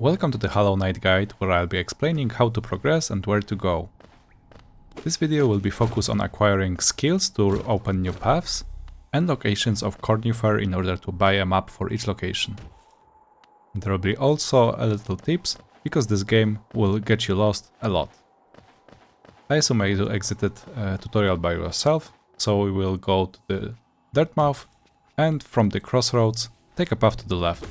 Welcome to the Hollow Knight guide, where I'll be explaining how to progress and where to go. This video will be focused on acquiring skills to open new paths and locations of Cornifer in order to buy a map for each location. There will be also a little tips, because this game will get you lost a lot. I assume you exited a tutorial by yourself, so we will go to the Dirtmouth and from the Crossroads take a path to the left.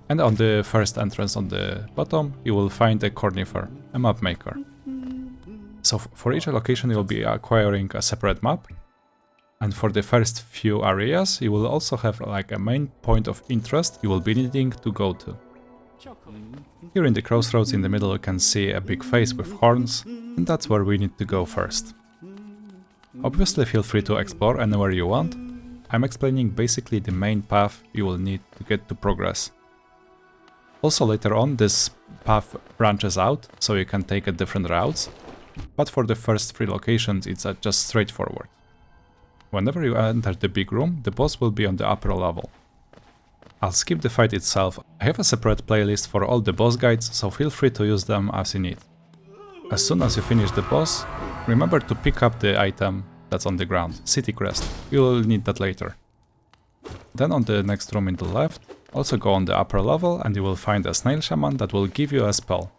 And on the first entrance on the bottom you will find a Cornifer, a map maker. So for each location you will be acquiring a separate map, and for the first few areas you will also have like a main point of interest you will be needing to go to. Here in the Crossroads in the middle you can see a big face with horns, and that's where we need to go first. Obviously feel free to explore anywhere you want. I'm explaining basically the main path you will need to get to progress. Also later on this path branches out, so you can take different routes, but for the first three locations it's just straightforward. Whenever you enter the big room, the boss will be on the upper level. I'll skip the fight itself. I have a separate playlist for all the boss guides, so feel free to use them as you need. As soon as you finish the boss, remember to pick up the item that's on the ground, City Crest. You will need that later. Then on the next room in the left, also go on the upper level and you will find a Snail Shaman that will give you a spell.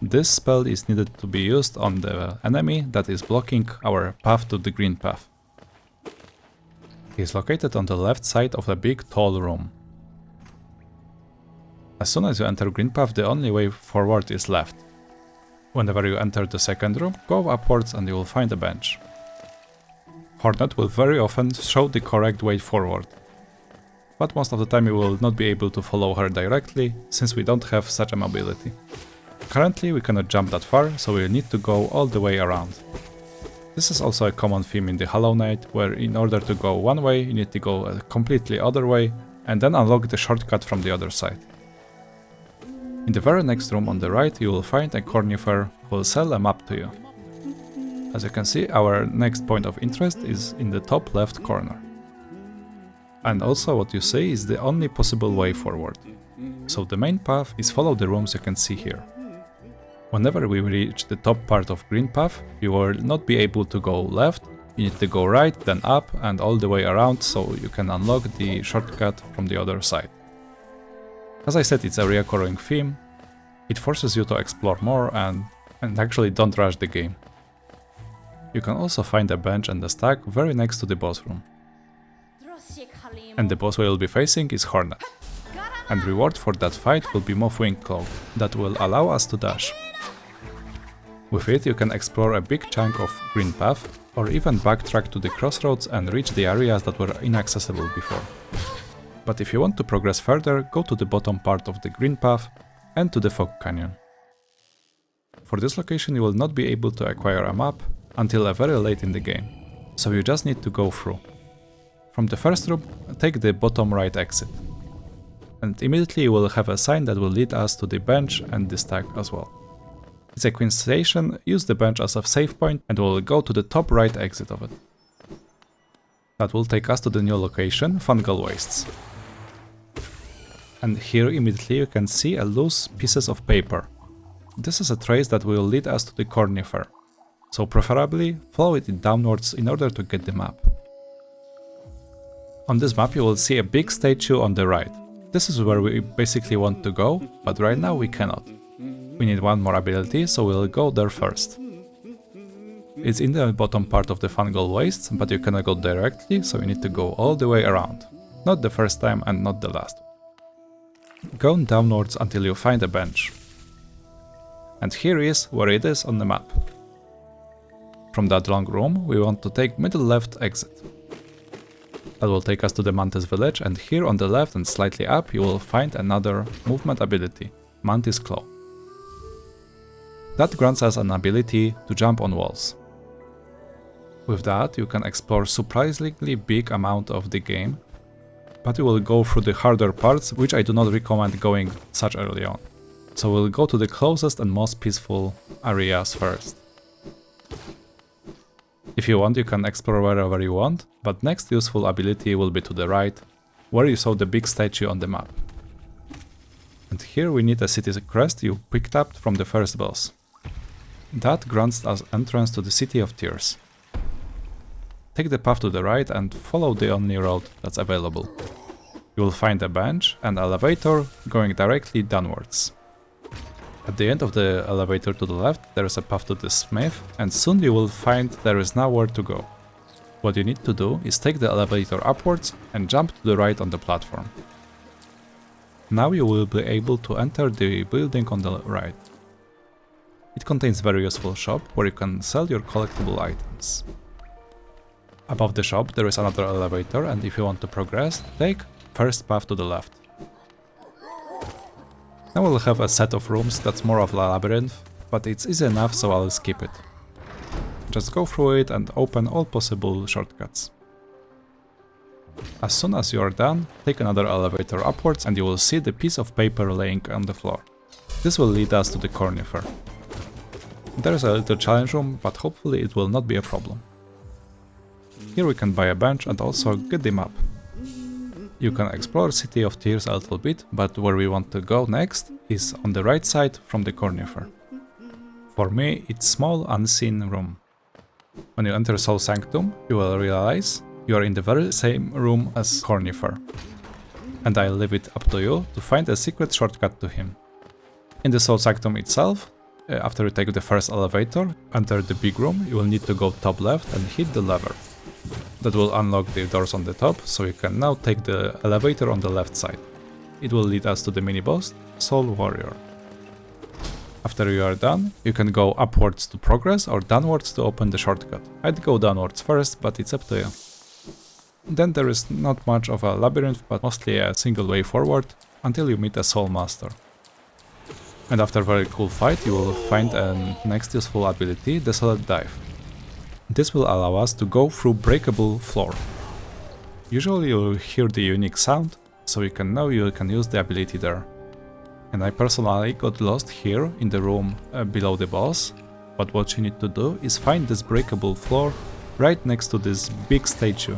This spell is needed to be used on the enemy that is blocking our path to the Greenpath. He is located on the left side of a big tall room. As soon as you enter Greenpath, the only way forward is left. Whenever you enter the second room, go upwards and you will find a bench. Hornet will very often show the correct way forward, but most of the time you will not be able to follow her directly, since we don't have such a mobility. Currently we cannot jump that far, so we need to go all the way around. This is also a common theme in the Hollow Knight, where in order to go one way you need to go a completely other way and then unlock the shortcut from the other side. In the very next room on the right you will find a Cornifer who will sell a map to you. As you can see, our next point of interest is in the top left corner. And also what you see is the only possible way forward. So the main path is follow the rooms you can see here. Whenever we reach the top part of Greenpath, you will not be able to go left, you need to go right, then up and all the way around, so you can unlock the shortcut from the other side. As I said, it's a recurring theme. It forces you to explore more and actually don't rush the game. You can also find a bench and a stack very next to the boss room. And the boss we will be facing is Hornet. And reward for that fight will be Mothwing Cloak, that will allow us to dash. With it you can explore a big chunk of Greenpath, or even backtrack to the Crossroads and reach the areas that were inaccessible before. But if you want to progress further, go to the bottom part of the Greenpath and to the Fog Canyon. For this location you will not be able to acquire a map until very late in the game, so you just need to go through. From the first room, take the bottom right exit. And immediately you will have a sign that will lead us to the bench and the stack as well. It's a Queen Station, use the bench as a save point and we'll go to the top right exit of it. That will take us to the new location, Fungal Wastes. And here immediately you can see a loose pieces of paper. This is a trace that will lead us to the Cornifer, so preferably follow it downwards in order to get the map. On this map you will see a big statue on the right. This is where we basically want to go, but right now we cannot. We need one more ability, so we'll go there first. It's in the bottom part of the Fungal Wastes, but you cannot go directly, so you need to go all the way around. Not the first time and not the last. Go downwards until you find a bench. And here is where it is on the map. From that long room we want to take middle left exit. That will take us to the Mantis village, and here on the left and slightly up you will find another movement ability, Mantis Claw. That grants us an ability to jump on walls. With that you can explore surprisingly big amount of the game, but you will go through the harder parts, which I do not recommend going such early on. So we'll go to the closest and most peaceful areas first. If you want, you can explore wherever you want, but next useful ability will be to the right, where you saw the big statue on the map. And here we need a city crest you picked up from the first boss. That grants us entrance to the City of Tears. Take the path to the right and follow the only road that's available. You will find a bench and elevator going directly downwards. At the end of the elevator to the left there is a path to the smith, and soon you will find there is nowhere to go. What you need to do is take the elevator upwards and jump to the right on the platform. Now you will be able to enter the building on the right. It contains very useful shop where you can sell your collectible items. Above the shop there is another elevator, and if you want to progress, take first path to the left. Now we'll have a set of rooms that's more of a labyrinth, but it's easy enough so I'll skip it. Just go through it and open all possible shortcuts. As soon as you are done, take another elevator upwards and you will see the piece of paper laying on the floor. This will lead us to the Cornifer. There is a little challenge room, but hopefully it will not be a problem. Here we can buy a bench and also get the map. You can explore City of Tears a little bit, but where we want to go next is on the right side from the Cornifer. For me, it's small unseen room. When you enter Soul Sanctum, you will realize you are in the very same room as Cornifer. And I'll leave it up to you to find a secret shortcut to him. In the Soul Sanctum itself, after you take the first elevator, enter the big room, you will need to go top left and hit the lever. That will unlock the doors on the top, so you can now take the elevator on the left side. It will lead us to the mini-boss, Soul Warrior. After you are done, you can go upwards to progress or downwards to open the shortcut. I'd go downwards first, but it's up to you. Then there is not much of a labyrinth, but mostly a single way forward until you meet a Soul Master. And after a very cool fight, you will find a next useful ability, the Solid Dive. This will allow us to go through breakable floor. Usually you will hear the unique sound, so you can know you can use the ability there. And I personally got lost here in the room below the boss, but what you need to do is find this breakable floor right next to this big statue.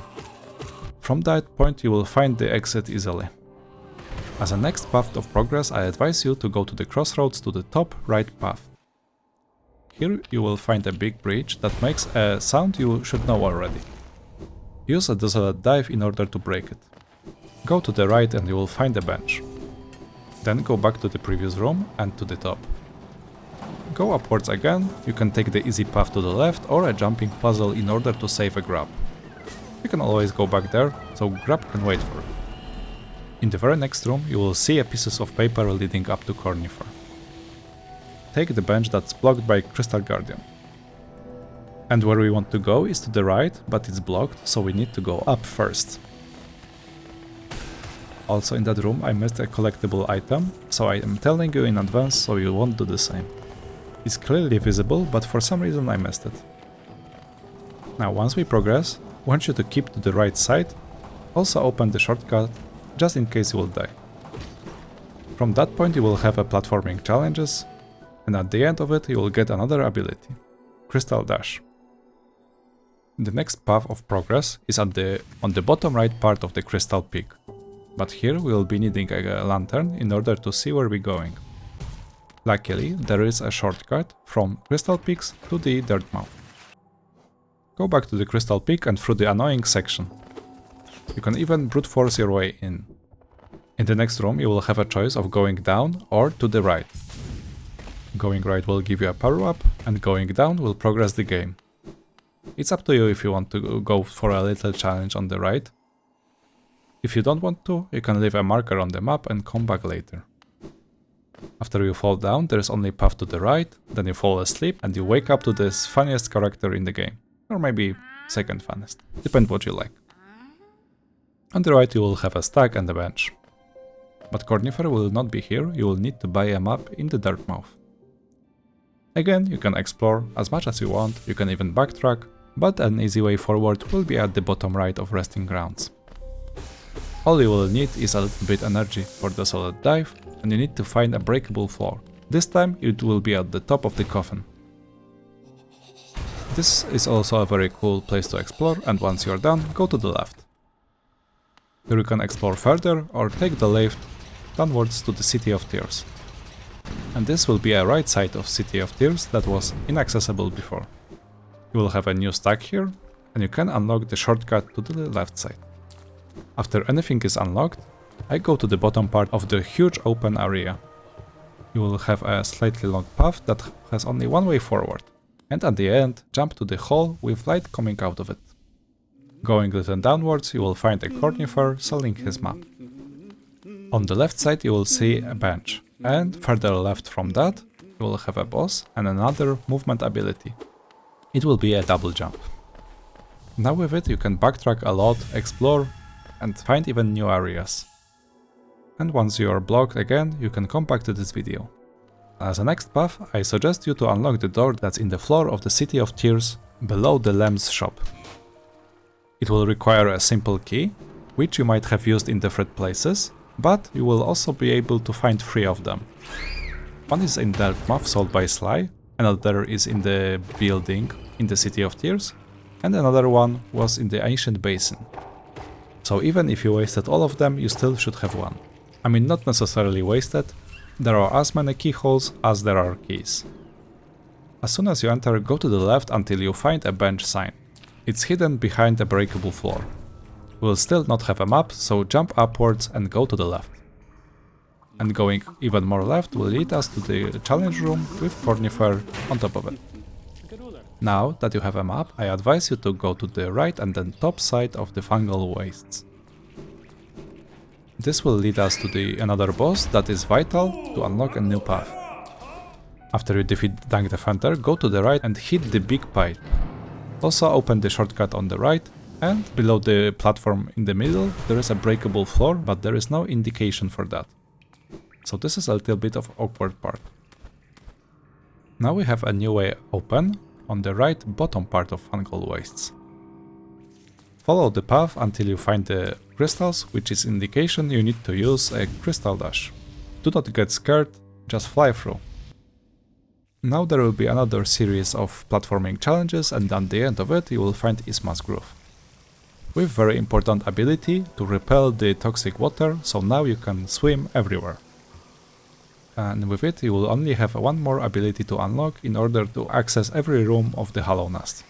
From that point you will find the exit easily. As a next path of progress, I advise you to go to the Crossroads to the top right path. Here you will find a big bridge that makes a sound you should know already. Use a Desolate Dive in order to break it. Go to the right and you will find a bench. Then go back to the previous room and to the top. Go upwards again, you can take the easy path to the left or a jumping puzzle in order to save a grab. You can always go back there, so grab can wait for it. In the very next room you will see a pieces of paper leading up to Cornifer. Take the bench that's blocked by Crystal Guardian. And where we want to go is to the right, but it's blocked, so we need to go up first. Also in that room I missed a collectible item, so I am telling you in advance so you won't do the same. It's clearly visible, but for some reason I missed it. Now once we progress, I want you to keep to the right side, also open the shortcut, just in case you will die. From that point you will have a platforming challenges, and at the end of it you will get another ability, Crystal Dash. The next path of progress is on the bottom right part of the Crystal Peak, but here we will be needing a lantern in order to see where we're going. Luckily there is a shortcut from Crystal Peaks to the Dirtmouth. Go back to the Crystal Peak and through the annoying section. You can even brute force your way in. In the next room you will have a choice of going down or to the right. Going right will give you a power up, and going down will progress the game. It's up to you if you want to go for a little challenge on the right. If you don't want to, you can leave a marker on the map and come back later. After you fall down, there is only path to the right, then you fall asleep and you wake up to this funniest character in the game. Or maybe second funnest, depends what you like. On the right you will have a stack and a bench. But Cornifer will not be here, you will need to buy a map in the Dirtmouth. Again, you can explore as much as you want, you can even backtrack, but an easy way forward will be at the bottom right of Resting Grounds. All you will need is a little bit energy for the Solid Dive, and you need to find a breakable floor. This time it will be at the top of the coffin. This is also a very cool place to explore, and once you're done, go to the left. Here you can explore further or take the lift downwards to the City of Tears. And this will be a right side of City of Tears that was inaccessible before. You will have a new stack here, and you can unlock the shortcut to the left side. After anything is unlocked, I go to the bottom part of the huge open area. You will have a slightly long path that has only one way forward, and at the end jump to the hole with light coming out of it. Going a little downwards, you will find a cornifer selling his map. On the left side you will see a bench, and further left from that you will have a boss and another movement ability. It will be a double jump. Now with it you can backtrack a lot, explore, and find even new areas. And once you are blocked again, you can come back to this video. As a next path, I suggest you to unlock the door that's in the floor of the City of Tears below the Lamb's shop. It will require a simple key, which you might have used in different places, but you will also be able to find 3 of them. One is in Dartmouth sold by Sly, another is in the building in the City of Tears, and another one was in the ancient Basin. So even if you wasted all of them, you still should have one. I mean, not necessarily wasted, there are as many keyholes as there are keys. As soon as you enter, go to the left until you find a bench sign. It's hidden behind a breakable floor. You will still not have a map, so jump upwards and go to the left. And going even more left will lead us to the challenge room with Cornifer on top of it. Now that you have a map, I advise you to go to the right and then top side of the Fungal Wastes. This will lead us to another boss that is vital to unlock a new path. After you defeat Dank Defender, go to the right and hit the big pipe. Also open the shortcut on the right, and below the platform in the middle there is a breakable floor, but there is no indication for that. So this is a little bit of awkward part. Now we have a new way open on the right bottom part of Fungal Wastes. Follow the path until you find the crystals, which is indication you need to use a crystal dash. Do not get scared, just fly through. Now there will be another series of platforming challenges, and at the end of it you will find Isma's Groove. With very important ability to repel the toxic water, so now you can swim everywhere. And with it you will only have one more ability to unlock in order to access every room of the Hollow Nest.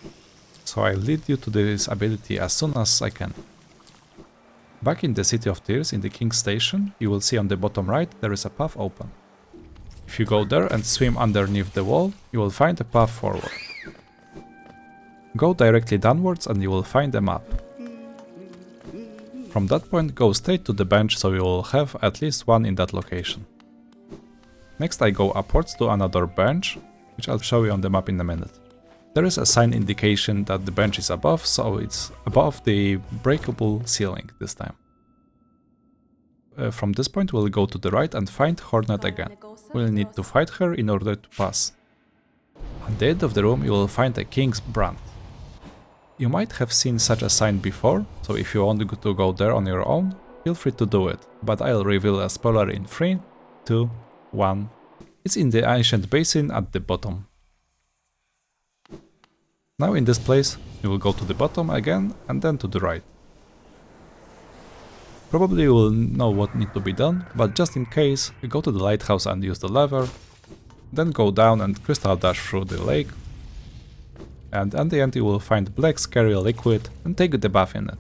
So I'll lead you to this ability as soon as I can. Back in the City of Tears in the King's Station, you will see on the bottom right there is a path open. If you go there and swim underneath the wall, you will find a path forward. Go directly downwards and you will find a map. From that point go straight to the bench, so you will have at least one in that location. Next I go upwards to another bench, which I'll show you on the map in a minute. There is a sign indication that the bench is above, so it's above the breakable ceiling this time. From this point we'll go to the right and find Hornet again. We'll need to fight her in order to pass. At the end of the room you will find a King's Brand. You might have seen such a sign before, so if you want to go there on your own, feel free to do it, but I'll reveal a spoiler in 3, 2, 1. It's in the ancient basin at the bottom. Now in this place, you will go to the bottom again and then to the right. Probably you will know what needs to be done, but just in case, you go to the lighthouse and use the lever, then go down and crystal dash through the lake, and at the end you will find black scary liquid and take the bath in it.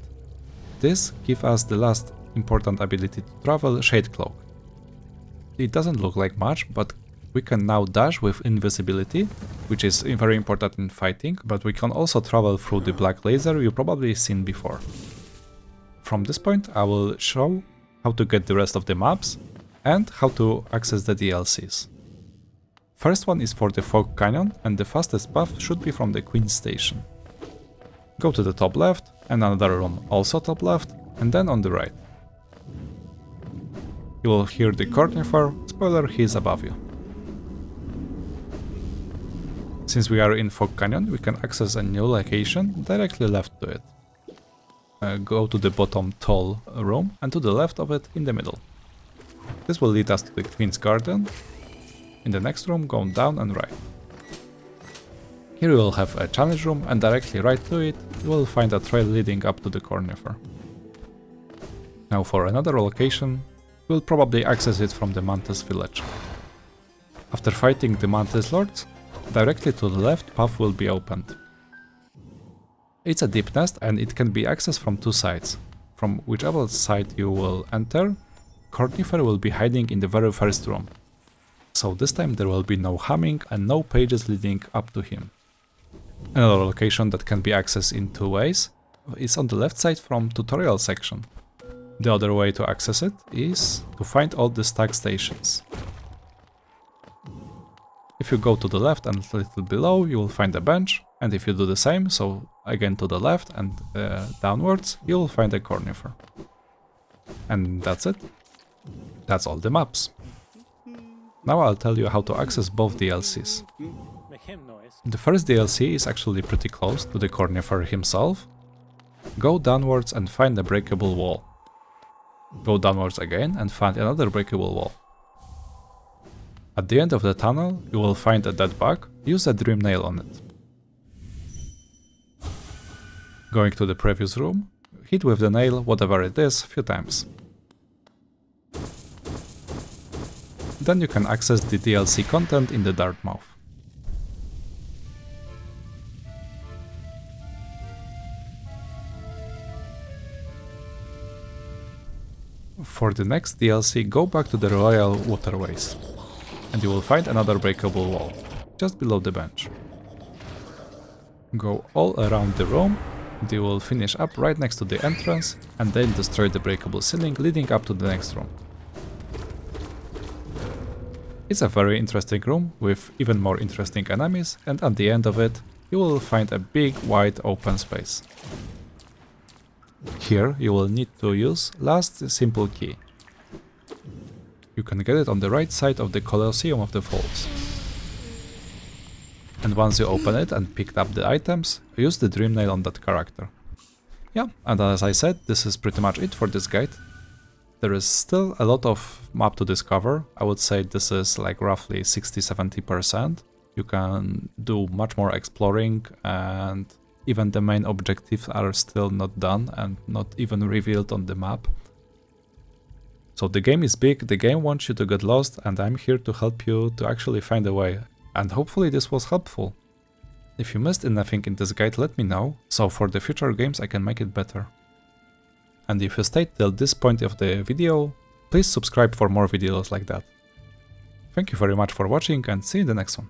This gives us the last important ability to travel, Shade Cloak. It doesn't look like much, but we can now dash with invisibility, which is very important in fighting, but we can also travel through the black laser you've probably seen before. From this point I will show how to get the rest of the maps and how to access the DLCs. First one is for the Fog Canyon, and the fastest path should be from the Queen's Station. Go to the top left, and another room also top left, and then on the right. You will hear the Cornifer, spoiler, he is above you. Since we are in Fog Canyon, we can access a new location directly left to it. Go to the bottom tall room and to the left of it in the middle. This will lead us to the Queen's Garden. In the next room, go down and right. Here you will have a challenge room, and directly right to it you will find a trail leading up to the Cornifer. Now for another location, you will probably access it from the Mantis village. After fighting the Mantis lords, directly to the left path will be opened. It's a Deepnest and it can be accessed from two sides. From whichever side you will enter, Cornifer will be hiding in the very first room. So this time there will be no humming and no pages leading up to him. Another location that can be accessed in two ways is on the left side from tutorial section. The other way to access it is to find all the stag stations. If you go to the left and a little below, you will find a bench, and if you do the same, so again to the left and downwards, you will find a Cornifer. And that's it. That's all the maps. Now I'll tell you how to access both DLCs. The first DLC is actually pretty close to the Cornifer himself. Go downwards and find a breakable wall. Go downwards again and find another breakable wall. At the end of the tunnel, you will find a dead bug. Use a dream nail on it. Going to the previous room, hit with the nail, whatever it is, a few times. Then you can access the DLC content in the Dartmouth. For the next DLC, go back to the Royal Waterways, and you will find another breakable wall, just below the bench. Go all around the room, and you will finish up right next to the entrance, and then destroy the breakable ceiling leading up to the next room. It's a very interesting room with even more interesting enemies, and at the end of it, you will find a big wide open space. Here you will need to use last simple key. You can get it on the right side of the Colosseum of the Falls. And once you open it and picked up the items, use the dream nail on that character. Yeah, and as I said, this is pretty much it for this guide. There is still a lot of map to discover. I would say this is like roughly 60-70%. You can do much more exploring, and even the main objectives are still not done and not even revealed on the map. So the game is big, the game wants you to get lost, and I'm here to help you to actually find a way. And hopefully this was helpful. If you missed anything in this guide, let me know, so for the future games I can make it better. And if you stayed till this point of the video, please subscribe for more videos like that. Thank you very much for watching and see you in the next one.